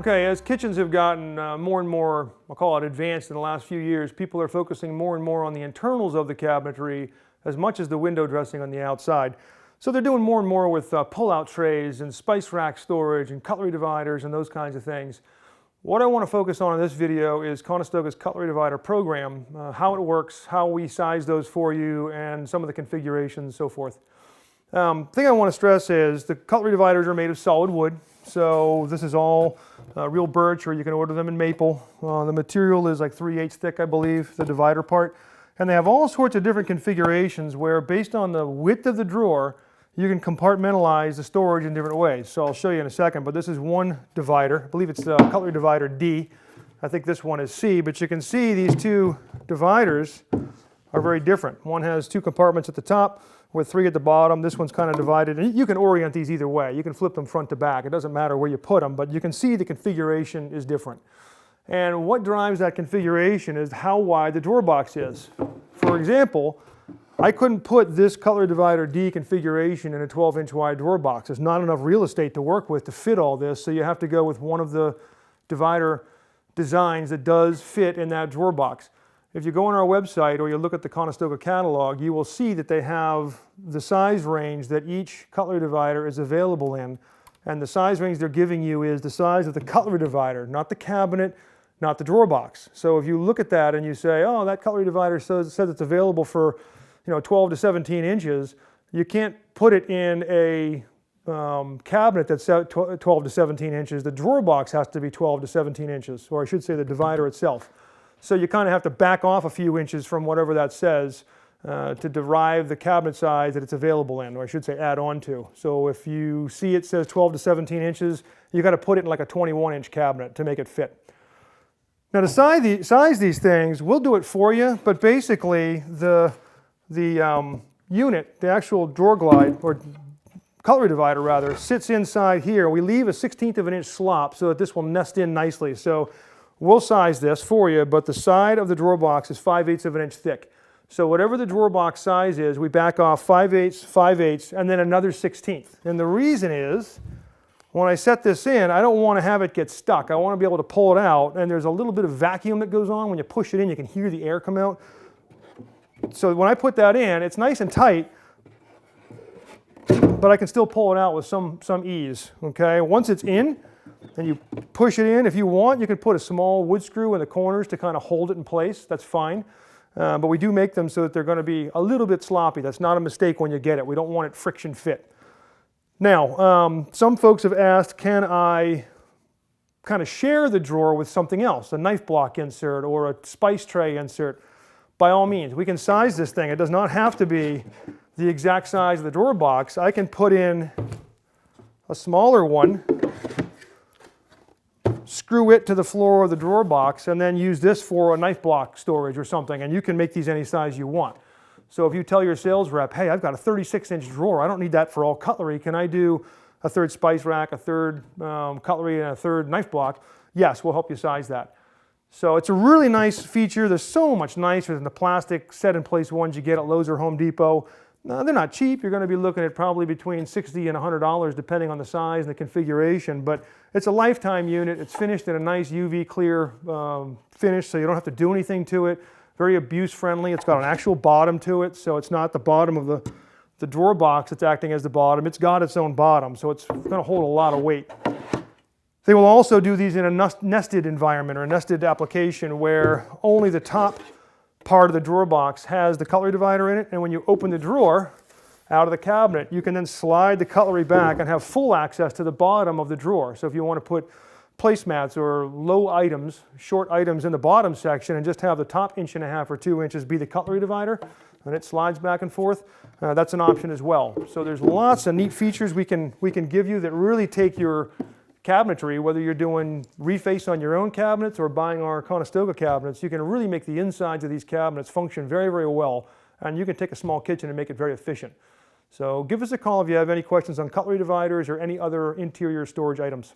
Okay, as kitchens have gotten more and more, I'll call it advanced in the last few years, people are focusing more and more on the internals of the cabinetry as much as the window dressing on the outside. So they're doing more and more with pull-out trays and spice rack storage and cutlery dividers and those kinds of things. What I want to focus on in this video is Conestoga's Cutlery Divider program, how it works, how we size those for you, and some of the configurations and so forth. The thing I want to stress is the cutlery dividers are made of solid wood. So this is all real birch, or you can order them in maple. The material is like 3/8 thick, I believe, the divider part. And they have all sorts of different configurations where, based on the width of the drawer, you can compartmentalize the storage in different ways. So I'll show you in a second, but this is one divider. I believe it's Cutlery Divider D. I think this one is C, but you can see these two dividers are very different. One has 2 compartments at the top with 3 at the bottom. This one's kind of divided, and you can orient these either way. You can flip them front to back. It doesn't matter where you put them, but you can see the configuration is different. And what drives that configuration is how wide the drawer box is. For example, I couldn't put this Cutlery Divider D configuration in a 12-inch wide drawer box. There's not enough real estate to work with to fit all this, so you have to go with one of the divider designs that does fit in that drawer box. If you go on our website or you look at the Conestoga catalog, you will see that they have the size range that each cutlery divider is available in. And the size range they're giving you is the size of the cutlery divider, not the cabinet, not the drawer box. So if you look at that and you say, oh, that cutlery divider says it's available for 12 to 17 inches, you can't put it in a cabinet that's 12 to 17 inches. The drawer box has to be 12 to 17 inches, or I should say the divider itself. So you kind of have to back off a few inches from whatever that says to derive the cabinet size that it's available in, or I should say add on to. So if you see it says 12 to 17 inches, you got to put it in like a 21-inch cabinet to make it fit. Now to size these things, we'll do it for you, but basically the unit, the actual drawer glide, or cutlery divider rather, sits inside here. We leave a 1/16 of an inch slop so that this will nest in nicely. So we'll size this for you, but the side of the drawer box is 5/8 of an inch thick. So whatever the drawer box size is, we back off 5/8, 5/8, and then another 1/16. And the reason is, when I set this in, I don't want to have it get stuck. I want to be able to pull it out, and there's a little bit of vacuum that goes on. When you push it in, you can hear the air come out. So when I put that in, it's nice and tight, but I can still pull it out with some ease, okay? Once it's in, and you push it in, if you want, you can put a small wood screw in the corners to kind of hold it in place. That's fine. But we do make them so that they're going to be a little bit sloppy. That's not a mistake when you get it. We don't want it friction fit. Now, some folks have asked, can I kind of share the drawer with something else, a knife block insert or a spice tray insert? By all means, we can size this thing. It does not have to be the exact size of the drawer box. I can put in a smaller one, screw it to the floor of the drawer box, and then use this for a knife block storage or something, and you can make these any size you want. So if you tell your sales rep, hey, I've got a 36-inch drawer, I don't need that for all cutlery, can I do a 3rd spice rack, a 3rd cutlery, and a 3rd knife block? Yes, we'll help you size that. So it's a really nice feature. They're so much nicer than the plastic set-in-place ones you get at Lowe's or Home Depot. They're not cheap. You're going to be looking at probably between $60 and $100 depending on the size and the configuration, but it's a lifetime unit. It's finished in a nice UV clear finish, so you don't have to do anything to it. Very abuse friendly. It's got an actual bottom to it, so it's not the bottom of the drawer box that's acting as the bottom. It's got its own bottom, so it's going to hold a lot of weight. They will also do these in a nested environment or a nested application where only the top part of the drawer box has the cutlery divider in it, and when you open the drawer out of the cabinet, you can then slide the cutlery back and have full access to the bottom of the drawer. So if you want to put placemats or low items, short items in the bottom section and just have the top 1.5 or 2 inches be the cutlery divider, and it slides back and forth, that's an option as well. So there's lots of neat features we can give you that really take your cabinetry, whether you're doing reface on your own cabinets or buying our Conestoga cabinets. You can really make the insides of these cabinets function very, very well, and you can take a small kitchen and make it very efficient. So give us a call if you have any questions on cutlery dividers or any other interior storage items.